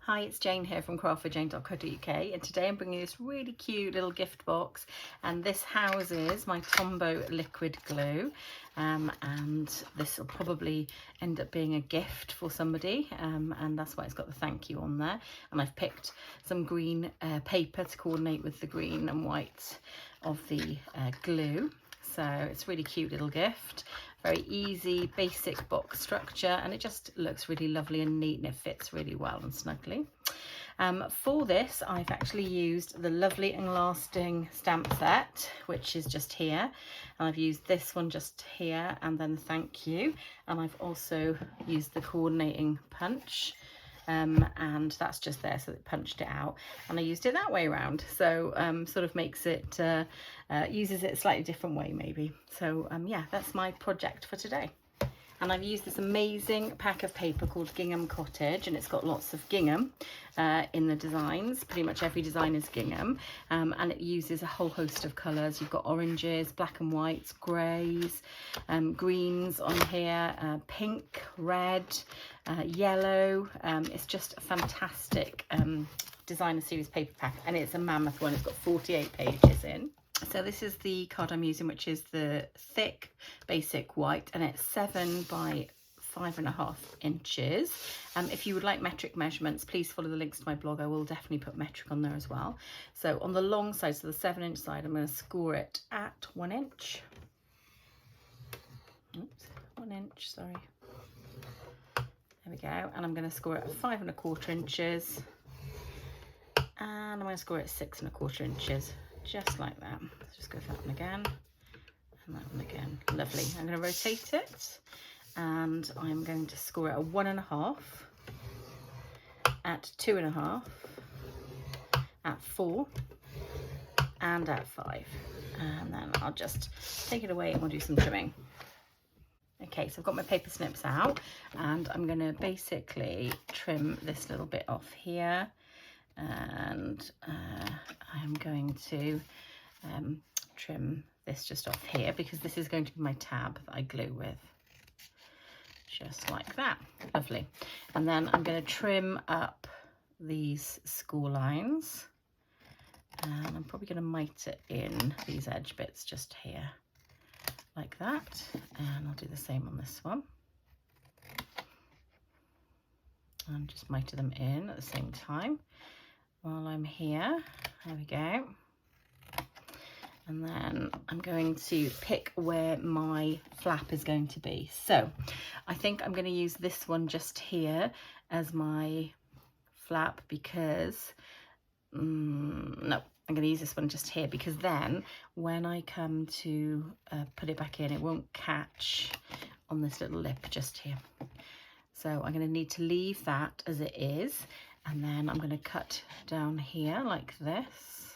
Hi, it's Jane here from craftwithjayne.co.uk, and today I'm bringing you this really cute little gift box, and this houses my TomBow liquid glue, and this will probably end up being a gift for somebody, and that's why it's got the thank you on there. And I've picked some green paper to coordinate with the green and white of the glue. So it's a really cute little gift, very easy basic box structure, and it just looks really lovely and neat, and it fits really well and snugly. For this I've actually used the Lovely and Lasting stamp set, which is just here, and I've used this one just here, and then thank you, and I've also used the coordinating punch. And that's just there, so it punched it out, and I used it that way around, so sort of makes it uses it a slightly different way maybe. So yeah, that's my project for today. And I've used this amazing pack of paper called Gingham Cottage, and it's got lots of gingham in the designs. Pretty much every design is gingham, and it uses a whole host of colours. You've got oranges, black and whites, greys, greens on here, pink, red, yellow. It's just a fantastic designer series paper pack, and it's a mammoth one. It's got 48 pages in. So this is the card I'm using, which is the thick basic white, and it's 7 by 5.5 inches. If you would like metric measurements, please follow the links to my blog. I will definitely put metric on there as well. So on the long side, so the 7-inch side, I'm going to score it at 1 inch. Oops, 1 inch, sorry. There we go. And I'm going to score it at 5.25 inches. And I'm going to score it at 6.25 inches. Just like that. Let's just go for that one again, and that one again. Lovely. I'm going to rotate it, and I'm going to score it at 1.5, at 2.5, at 4, and at 5. And then I'll just take it away and we'll do some trimming. Okay, so I've got my paper snips out, and I'm going to basically trim this little bit off here. And I'm going to trim this just off here, because this is going to be my tab that I glue with, just like that. Lovely. And then I'm going to trim up these score lines, and I'm probably going to mite it in these edge bits just here like that, and I'll do the same on this one, and just mite them in at the same time while I'm here. There we go. And then I'm going to pick where my flap is going to be. So I think I'm going to use this one just here as my flap, because no, I'm going to use this one just here, because then when I come to put it back in, it won't catch on this little lip just here. So I'm going to need to leave that as it is. And then I'm going to cut down here like this.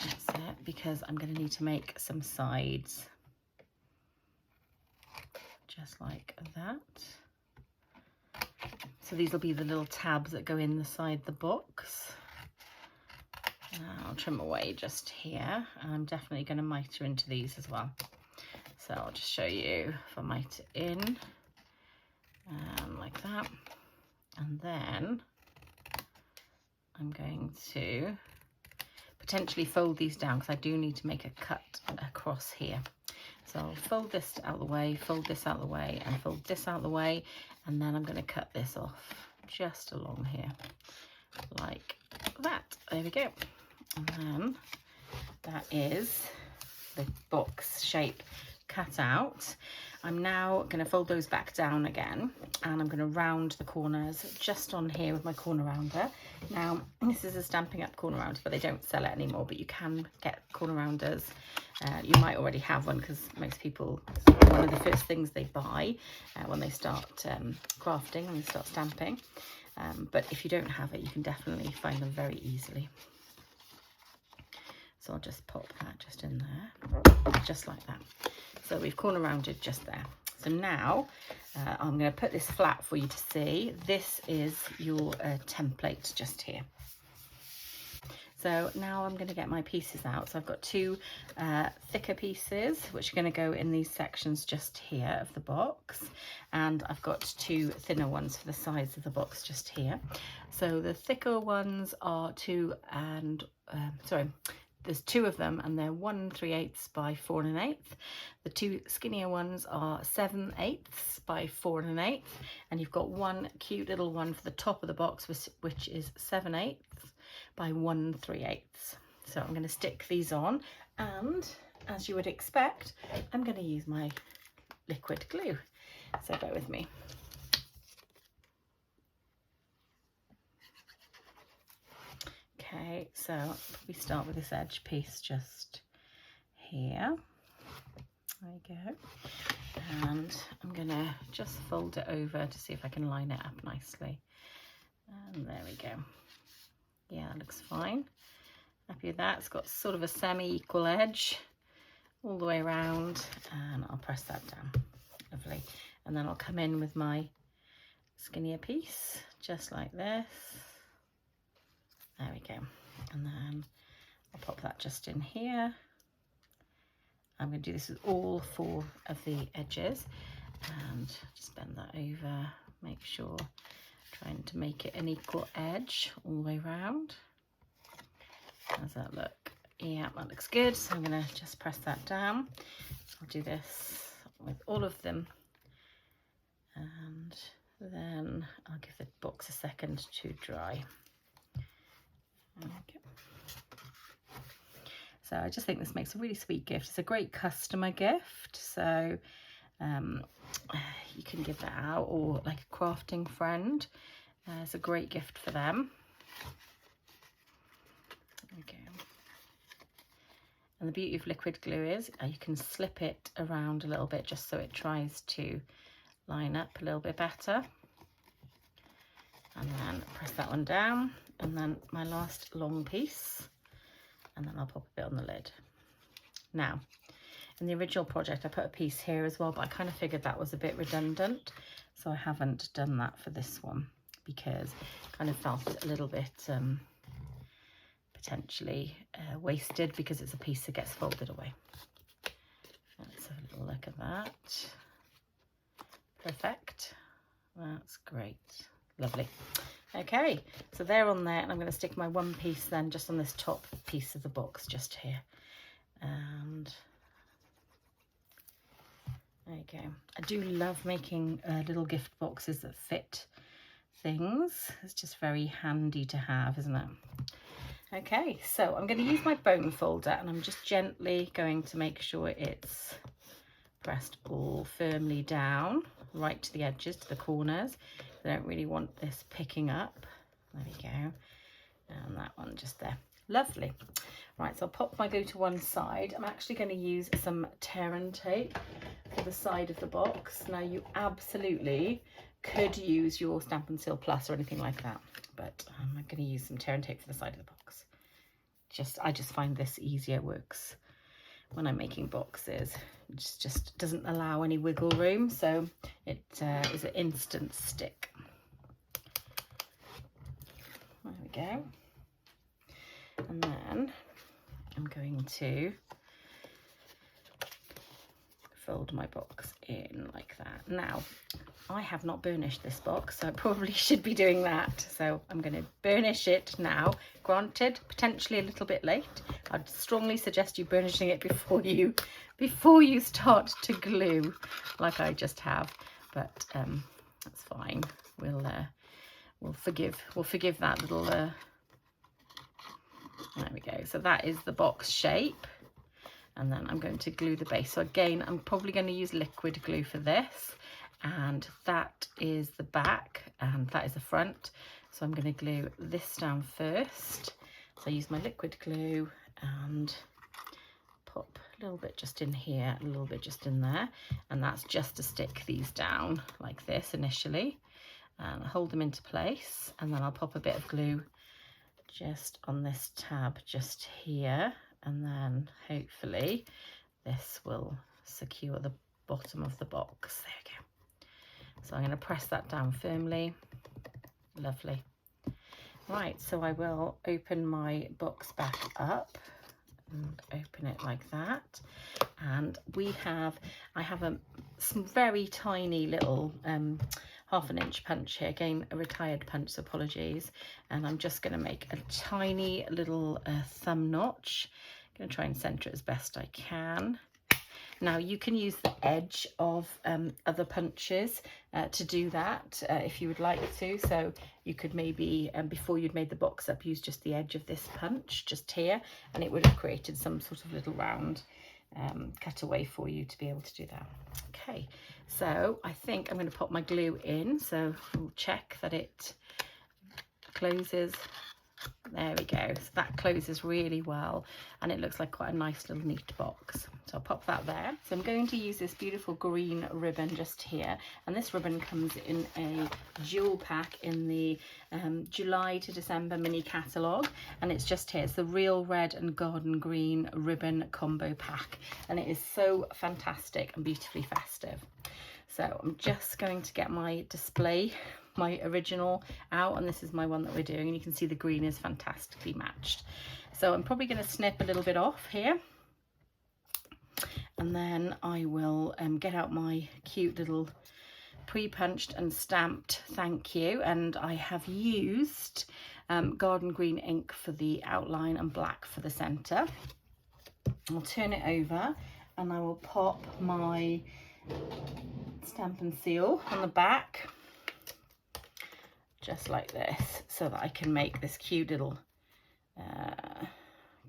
That's it, because I'm going to need to make some sides. Just like that. So these will be the little tabs that go in the side of the box. And I'll trim away just here. And I'm definitely going to miter into these as well. So I'll just show you if I mite it in. Like that. And then I'm going to potentially fold these down, because I do need to make a cut across here. So I'll fold this out of the way, fold this out of the way, and fold this out of the way, and then I'm going to cut this off just along here like that. There we go. And then that is the box shape cut out. I'm now going to fold those back down again, and I'm going to round the corners just on here with my corner rounder. Now this is a Stampin' Up corner rounder, but they don't sell it anymore, but you can get corner rounders. You might already have one, because most people, one of the first things they buy when they start crafting, when they start stamping. But if you don't have it, you can definitely find them very easily. So I'll just pop that just in there, just like that. So we've corner rounded just there. So now I'm going to put this flat for you to see. This is your template just here. So now I'm going to get my pieces out. So I've got two thicker pieces, which are going to go in these sections just here of the box. And I've got two thinner ones for the sides of the box just here. So the thicker ones are there's two of them, and they're 1 3/8 by 4 1/8. The two skinnier ones are 7/8 by 4 1/8, and you've got one cute little one for the top of the box, which is 7/8 by 1 3/8. So I'm going to stick these on, and as you would expect, I'm going to use my liquid glue. So bear with me. Okay, so we start with this edge piece just here. There we go. And I'm going to just fold it over to see if I can line it up nicely. And there we go. Yeah, it looks fine. Happy with that. It's got sort of a semi-equal edge all the way around, and I'll press that down. Lovely. And then I'll come in with my skinnier piece, just like this. There we go. And then I'll pop that just in here. I'm going to do this with all 4 of the edges, and just bend that over, make sure, trying to make it an equal edge all the way around. How's that look? Yeah, that looks good. So I'm going to just press that down. I'll do this with all of them, and then I'll give the box a second to dry. Okay. So I just think this makes a really sweet gift. It's a great customer gift, so you can give that out, or like a crafting friend. It's a great gift for them. Okay. And the beauty of liquid glue is you can slip it around a little bit just so it tries to line up a little bit better. And then press that one down, and then my last long piece, and then I'll pop a bit on the lid. Now, in the original project I put a piece here as well, but I kind of figured that was a bit redundant, so I haven't done that for this one, because I kind of felt a little bit potentially wasted, because it's a piece that gets folded away. Let's have a little look at that. Perfect. That's great. Lovely. Okay, so they're on there, and I'm going to stick my one piece then just on this top piece of the box just here. And there you go. I do love making little gift boxes that fit things. It's just very handy to have, isn't it? Okay, so I'm going to use my bone folder, and I'm just gently going to make sure it's pressed all firmly down, right to the edges, to the corners. I don't really want this picking up. There we go. And that one just there. Lovely. Right, so I'll pop my glue to one side. I'm actually going to use some tear and tape for the side of the box. Now, you absolutely could use your Stampin' Seal Plus or anything like that, but I'm going to use some tear and tape for the side of the box. I just find this easier. It works when I'm making boxes. It just doesn't allow any wiggle room, so it is an instant stick. There we go. And then I'm going to fold my box in like that. Now, I have not burnished this box, so I probably should be doing that. So I'm going to burnish it now. Granted, potentially a little bit late. I'd strongly suggest you burnishing it before you start to glue, like I just have. But that's fine. We'll forgive that little. There we go. So that is the box shape. And then I'm going to glue the base. So again, I'm probably going to use liquid glue for this. And that is the back, and that is the front. So I'm going to glue this down first. So I use my liquid glue and pop a little bit just in here, a little bit just in there. And that's just to stick these down like this initially. And hold them into place. And then I'll pop a bit of glue just on this tab just here. And then hopefully this will secure the bottom of the box. There we go. So I'm going to press that down firmly. Lovely. Right, so I will open my box back up and open it like that. And I have some very tiny little 1/2 inch punch here, again a retired punch, so apologies. And I'm just going to make a tiny little thumb notch. I'm going to try and center it as best I can. Now you can use the edge of other punches to do that if you would like to. So you could maybe, before you'd made the box up, use just the edge of this punch just here, and it would have created some sort of little round cutaway for you to be able to do that. Okay, so I think I'm going to pop my glue in, so we'll check that it closes. There we go, so that closes really well and it looks like quite a nice little neat box. So I'll pop that there. So I'm going to use this beautiful green ribbon just here, and this ribbon comes in a jewel pack in the July to December mini catalogue, and it's just here. It's the real red and garden green ribbon combo pack, and it is so fantastic and beautifully festive. So I'm just going to get my display, my original out, and this is my one that we're doing, and you can see the green is fantastically matched. So I'm probably going to snip a little bit off here, and then I will get out my cute little pre-punched and stamped thank you, and I have used garden green ink for the outline and black for the centre. I'll turn it over and I will pop my Stampin' seal on the back just like this, so that I can make this cute little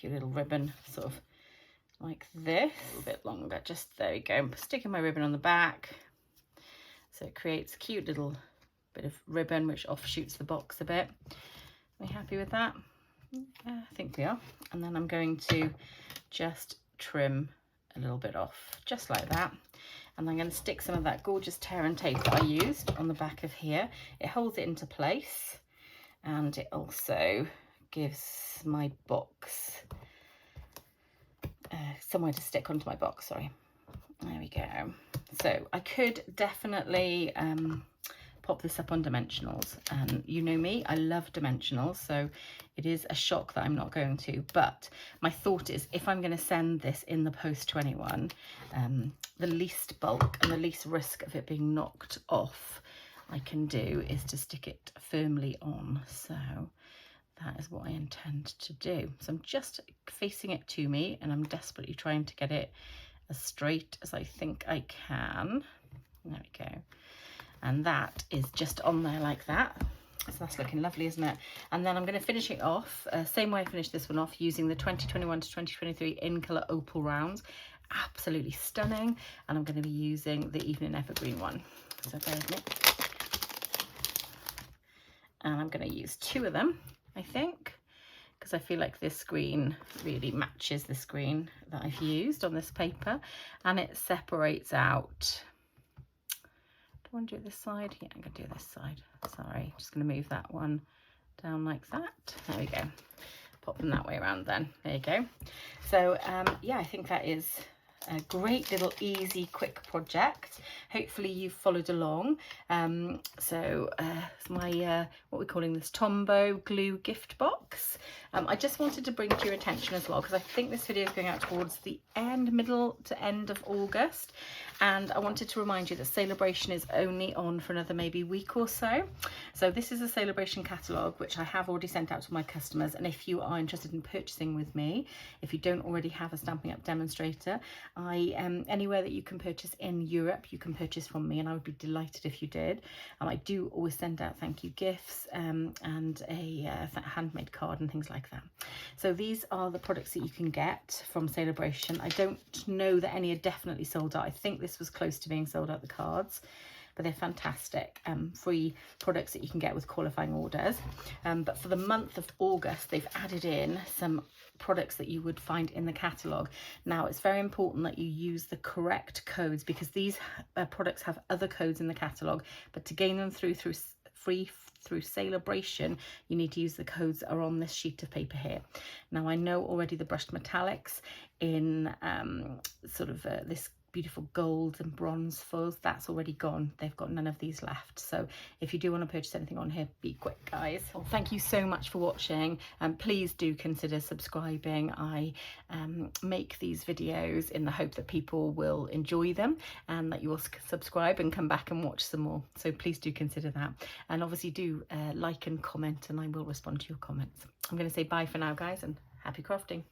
ribbon sort of like this, a little bit longer. Just there we go. I'm sticking my ribbon on the back, so it creates a cute little bit of ribbon which offshoots the box a bit. Are we happy with that? I think we are. And then I'm going to just trim a little bit off just like that, and I'm going to stick some of that gorgeous tear and tape that I used on the back of here. It holds it into place, and it also gives my box somewhere to stick onto my box. Sorry, there we go. So I could definitely pop this up on dimensionals, and you know me, I love dimensionals, so it is a shock that I'm not going to. But my thought is, if I'm going to send this in the post to anyone, the least bulk and the least risk of it being knocked off I can do is to stick it firmly on. So that is what I intend to do. So I'm just facing it to me, and I'm desperately trying to get it as straight as I think I can. There we go. And that is just on there like that. So that's looking lovely, isn't it? And then I'm going to finish it off, same way I finished this one off, using the 2021 to 2023 in colour opal rounds. Absolutely stunning. And I'm going to be using the Evening Evergreen one. So bear with me. And I'm going to use 2 of them, I think, because I feel like this green really matches this green that I've used on this paper, and it separates out. Do I want to do it this side? Yeah, I'm going to do this side. Sorry, just going to move that one down like that. There we go. Pop them that way around then. There you go. So yeah, I think that is a great little easy quick project. Hopefully you've followed along. So it's my what we're calling this TomBow glue gift box. I just wanted to bring to your attention as well, because I think this video is going out towards the middle to end of August, and I wanted to remind you that Celebration is only on for another maybe week or so. So this is a Celebration catalogue which I have already sent out to my customers, and if you are interested in purchasing with me, if you don't already have a Stampin' Up demonstrator, anywhere that you can purchase in Europe, you can purchase from me, and I would be delighted if you did. I do always send out thank you gifts and a handmade card and things like that. So these are the products that you can get from Celebration. I don't know that any are definitely sold out. I think this was close to being sold out, the cards, but they're fantastic free products that you can get with qualifying orders. But for the month of August, they've added in some products that you would find in the catalogue. Now, it's very important that you use the correct codes, because these products have other codes in the catalogue, but to gain them through Celebration, you need to use the codes that are on this sheet of paper here. Now, I know already the brushed metallics in this beautiful gold and bronze foils, that's already gone. They've got none of these left. So if you do want to purchase anything on here, be quick, guys. Well, thank you so much for watching, and please do consider subscribing. I make these videos in the hope that people will enjoy them and that you will subscribe and come back and watch some more. So please do consider that, and obviously do like and comment, and I will respond to your comments. I'm going to say bye for now, guys, and happy crafting.